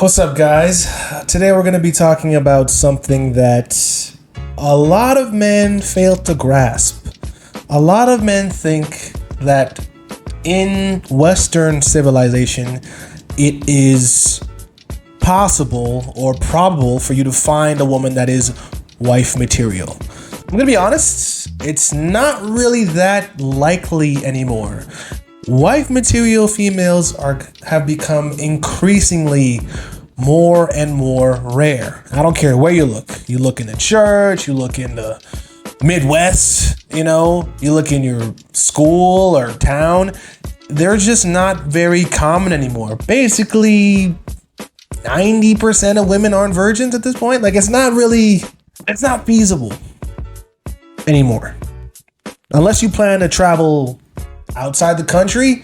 What's up, guys? Today we're going to be talking about something that a lot of men fail to grasp. A lot of men think that in Western civilization, it is possible or probable for you to find a woman that is wife material. I'm going to be honest, it's not really that likely anymore. Wife material females have become increasingly more and more rare. I don't care where you look. You look in the church, you look in the Midwest, you look in your school or town. They're just not very common anymore. Basically, 90% of women aren't virgins at this point. Like, it's not feasible anymore. Unless you plan to travel outside the country,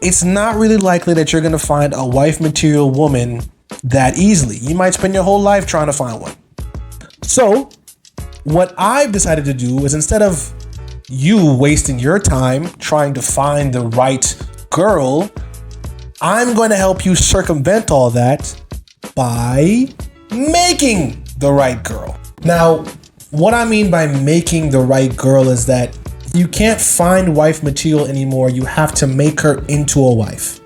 it's not really likely that you're going to find a wife material woman that easily. You might spend your whole life trying to find one. So what I've decided to do is, instead of you wasting your time trying to find the right girl, I'm going to help you circumvent all that by making the right girl. Now, what I mean by making the right girl is that you can't find wife material anymore. You have to make her into a wife.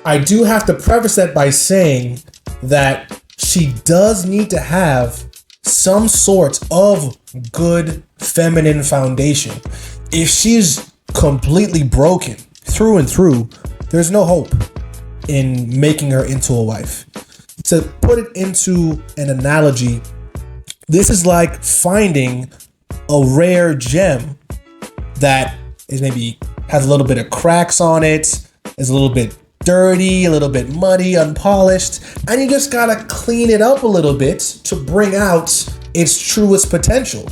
I do have to preface that by saying that she does need to have some sort of good feminine foundation. If she's completely broken through and through, there's no hope in making her into a wife. To put it into an analogy, this is like finding a rare gem that is maybe has a little bit of cracks on it, is a little bit dirty, a little bit muddy, unpolished, and you just gotta clean it up a little bit to bring out its truest potential.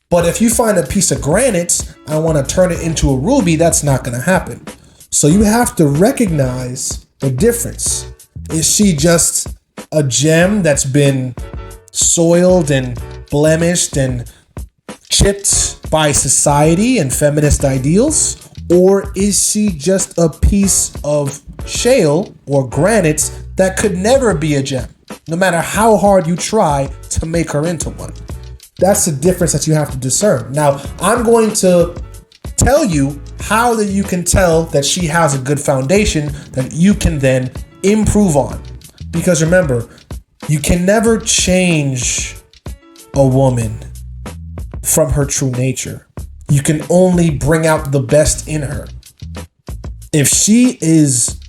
But if you find a piece of granite and want to turn it into a ruby, that's not gonna happen. So you have to recognize the difference. Is she just a gem that's been soiled and blemished and chipped by society and feminist ideals? Or is she just a piece of shale or granite that could never be a gem, no matter how hard you try to make her into one? That's the difference that you have to discern. Now, I'm going to tell you how that you can tell that she has a good foundation that you can then improve on. Because remember, you can never change a woman from her true nature. You can only bring out the best in her. If she is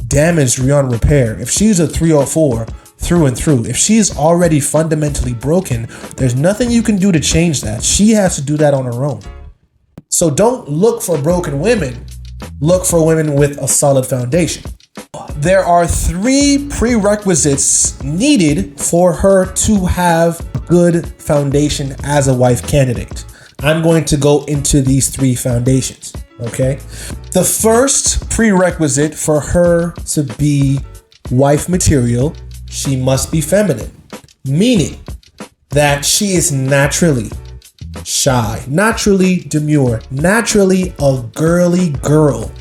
damaged beyond repair, if she's a 304 through and through, if she's already fundamentally broken, there's nothing you can do to change that. She has to do that on her own. So don't look for broken women. Look for women with a solid foundation. There are 3 prerequisites needed for her to have a good foundation as a wife candidate. I'm going to go into these 3 foundations, okay? The first prerequisite for her to be wife material, she must be feminine, meaning that she is naturally shy, naturally demure, naturally a girly girl.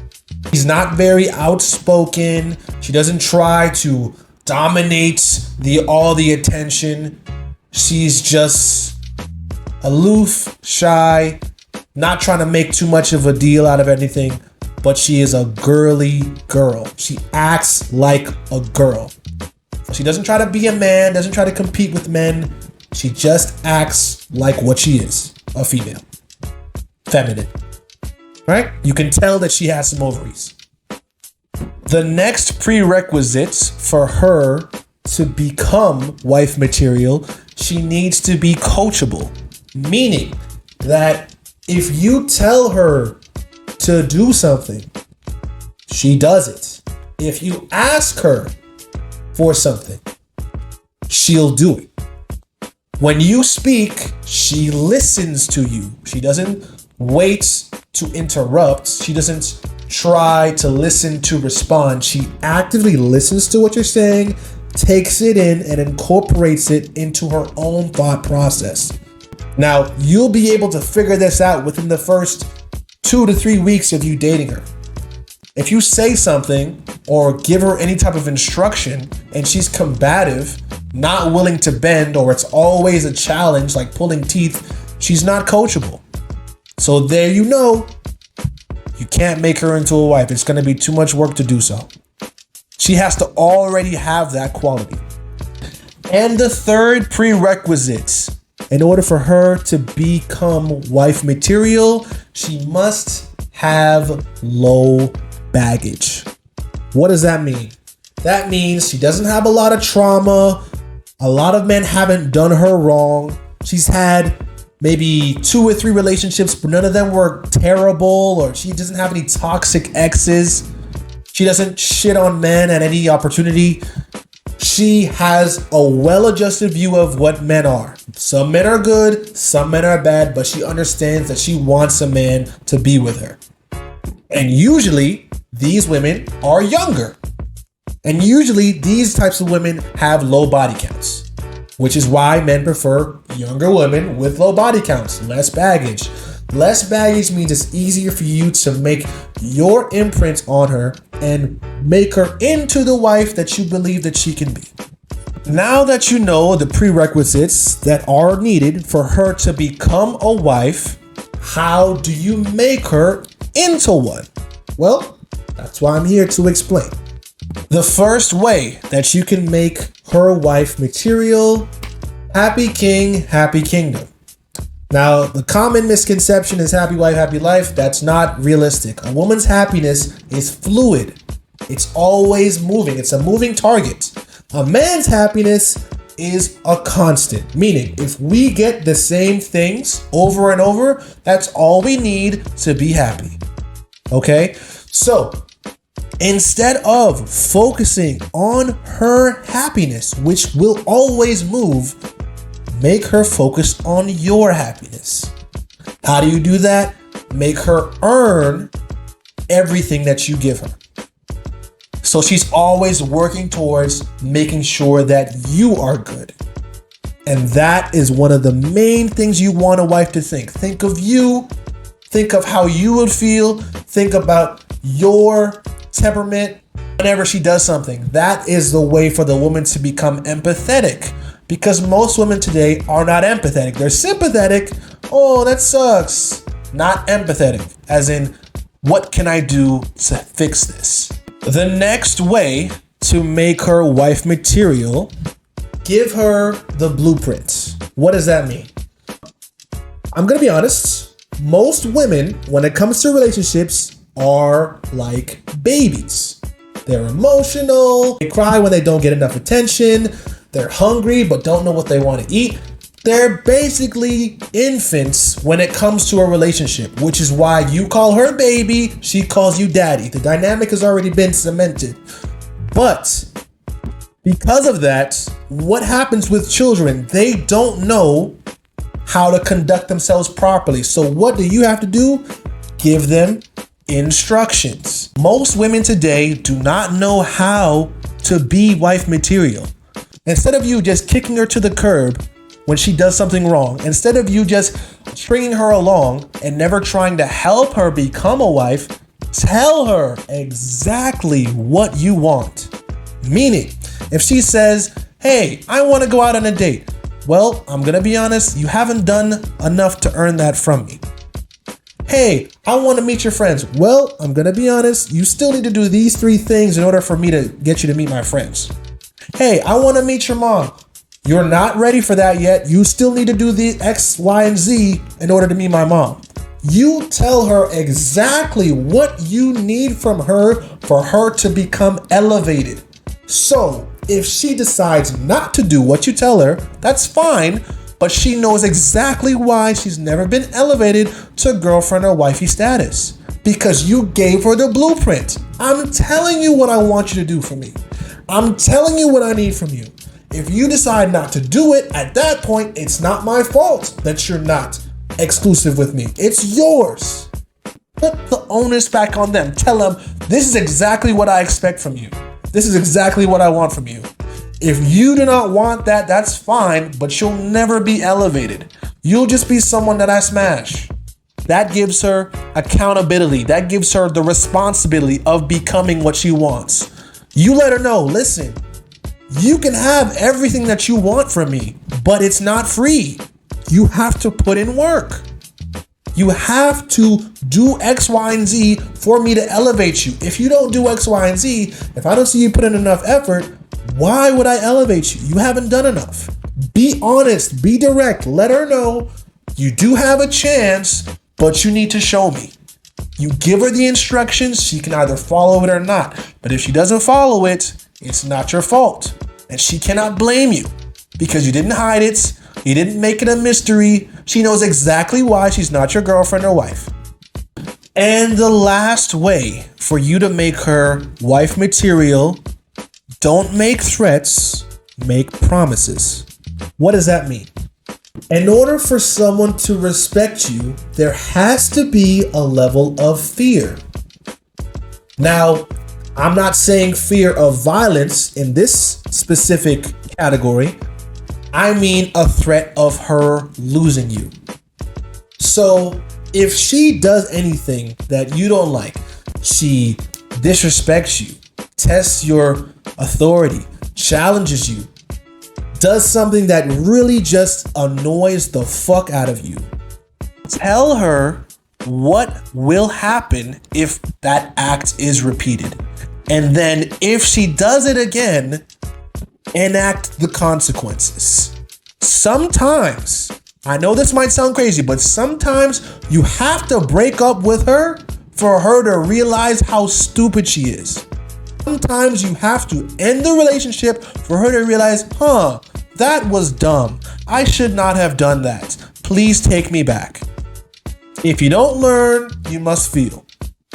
She's not very outspoken. She doesn't try to dominate all the attention. She's just aloof, shy, not trying to make too much of a deal out of anything, but she is a girly girl. She acts like a girl. She doesn't try to be a man, doesn't try to compete with men. She just acts like what she is, a female, feminine. Right? You can tell that she has some ovaries. The next prerequisite for her to become wife material, she needs to be coachable. Meaning that if you tell her to do something, she does it. If you ask her for something, she'll do it. When you speak, she listens to you. She doesn't wait to interrupt. She doesn't try to listen to respond. She actively listens to what you're saying, takes it in, and incorporates it into her own thought process. Now, you'll be able to figure this out within the first 2 to 3 weeks of you dating her. If you say something or give her any type of instruction and she's combative, not willing to bend, or it's always a challenge like pulling teeth, she's not coachable. So there you can't make her into a wife. It's going to be too much work to do so. She has to already have that quality. And the third prerequisite, in order for her to become wife material, she must have low baggage. What does that mean? That means she doesn't have a lot of trauma. A lot of men haven't done her wrong. She's had maybe 2 or 3 relationships, but none of them were terrible, or she doesn't have any toxic exes. She doesn't shit on men at any opportunity. She has a well-adjusted view of what men are. Some men are good, some men are bad, but she understands that she wants a man to be with her. And usually, these women are younger. And usually, these types of women have low body counts, which is why men prefer younger women with low body counts, less baggage. Less baggage means it's easier for you to make your imprint on her and make her into the wife that you believe that she can be. Now that you know the prerequisites that are needed for her to become a wife, how do you make her into one? Well, that's why I'm here to explain. The first way that you can make her wife material: happy king, happy kingdom. Now, the common misconception is happy wife, happy life. That's not realistic. A woman's happiness is fluid. It's always moving. It's a moving target. A man's happiness is a constant, meaning if we get the same things over and over, that's all we need to be happy. Okay? So, instead of focusing on her happiness, which will always move, make her focus on your happiness. How do you do that? Make her earn everything that you give her. So she's always working towards making sure that you are good. And that is one of the main things you want a wife to think. Think of you. Think of how you would feel. Think about your temperament whenever she does something. That is the way for the woman to become empathetic. Because most women today are not empathetic. They're sympathetic. Oh, that sucks. Not empathetic. As in, what can I do to fix this? The next way to make her wife material, give her the blueprint. What does that mean? I'm going to be honest. Most women, when it comes to relationships, are like babies. They're emotional. They cry when they don't get enough attention. They're hungry but don't know what they want to eat. They're basically infants when it comes to a relationship, which is why you call her baby, she calls you daddy. The dynamic has already been cemented. But because of that, what happens with children? They don't know how to conduct themselves properly. So what do you have to do? Give them instructions. Most women today do not know how to be wife material. Instead of you just kicking her to the curb when she does something wrong, instead of you just stringing her along and never trying to help her become a wife, tell her exactly what you want. Meaning, if she says, hey, I want to go out on a date. Well, I'm going to be honest, you haven't done enough to earn that from me. Hey, I want to meet your friends. Well, I'm going to be honest, you still need to do these 3 things in order for me to get you to meet my friends. Hey, I want to meet your mom. You're not ready for that yet. You still need to do the X, Y, and Z in order to meet my mom. You tell her exactly what you need from her for her to become elevated. So if she decides not to do what you tell her, that's fine, but she knows exactly why she's never been elevated to girlfriend or wifey status. Because you gave her the blueprint. I'm telling you what I want you to do for me. I'm telling you what I need from you. If you decide not to do it, at that point, it's not my fault that you're not exclusive with me. It's yours. Put the onus back on them. Tell them, this is exactly what I expect from you. This is exactly what I want from you. If you do not want that, that's fine, but you'll never be elevated. You'll just be someone that I smash. That gives her accountability. That gives her the responsibility of becoming what she wants. You let her know, listen, you can have everything that you want from me, but it's not free. You have to put in work. You have to do X, Y, and Z for me to elevate you. If you don't do X, Y, and Z, if I don't see you put in enough effort, why would I elevate you? You haven't done enough. Be honest, be direct. Let her know you do have a chance, but you need to show me. You give her the instructions, she can either follow it or not. But if she doesn't follow it, it's not your fault. And she cannot blame you because you didn't hide it. You didn't make it a mystery. She knows exactly why she's not your girlfriend or wife. And the last way for you to make her wife material, don't make threats, make promises. What does that mean? In order for someone to respect you, there has to be a level of fear. Now, I'm not saying fear of violence in this specific category. I mean a threat of her losing you. So if she does anything that you don't like, she disrespects you, tests your authority, challenges you, does something that really just annoys the fuck out of you, tell her what will happen if that act is repeated. And then if she does it again, enact the consequences. Sometimes, I know this might sound crazy, but sometimes you have to break up with her for her to realize how stupid she is. Sometimes you have to end the relationship for her to realize, that was dumb. I should not have done that. Please take me back. If you don't learn, you must feel.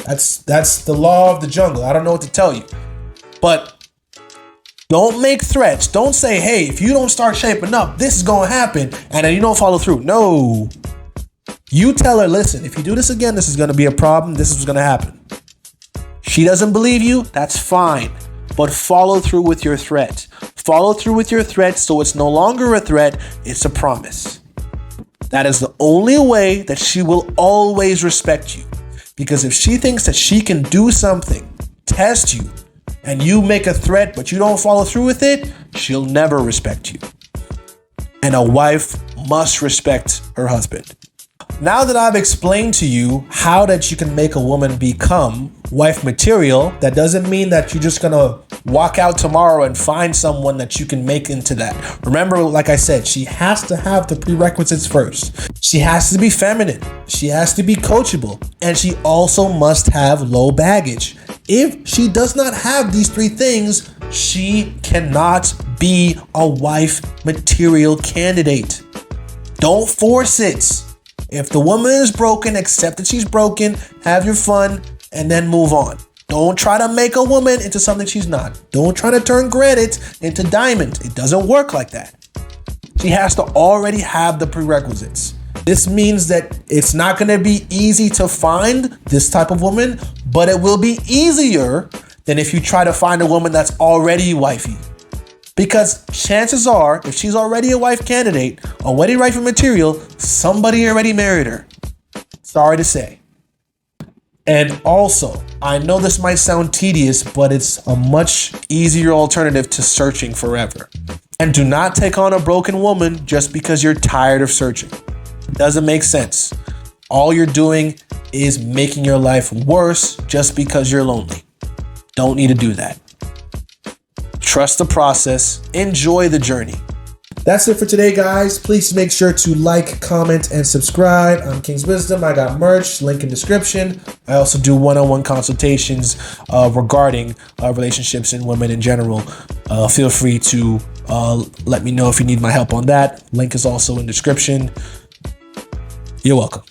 That's the law of the jungle. I don't know what to tell you. But don't make threats. Don't say, hey, if you don't start shaping up, this is going to happen. And then you don't follow through. No. You tell her, listen, if you do this again, this is going to be a problem. This is going to happen. She doesn't believe you. That's fine. But follow through with your threat. Follow through with your threat so it's no longer a threat. It's a promise. That is the only way that she will always respect you. Because if she thinks that she can do something, test you, and you make a threat, but you don't follow through with it, she'll never respect you. And a wife must respect her husband. Now that I've explained to you how that you can make a woman become wife material, that doesn't mean that you're just gonna walk out tomorrow and find someone that you can make into that. Remember, like I said, she has to have the prerequisites first. She has to be feminine. She has to be coachable. And she also must have low baggage. If she does not have these three things, she cannot be a wife material candidate. Don't force it. If the woman is broken, accept that she's broken, have your fun, and then move on. Don't try to make a woman into something she's not. Don't try to turn granite into diamond. It doesn't work like that. She has to already have the prerequisites. This means that it's not going to be easy to find this type of woman, but it will be easier than if you try to find a woman that's already wifey. Because chances are, if she's already a wife candidate, already wife material, somebody already married her. Sorry to say. And also, I know this might sound tedious, but it's a much easier alternative to searching forever. And do not take on a broken woman just because you're tired of searching. It doesn't make sense. All you're doing is making your life worse just because you're lonely. Don't need to do that. Trust the process. Enjoy the journey. That's it for today, guys. Please make sure to like, comment, and subscribe. I'm King's Wisdom. I got merch, link in description. I also do one-on-one consultations regarding relationships and women in general. Feel free to let me know if you need my help on that. Link is also in description. You're welcome.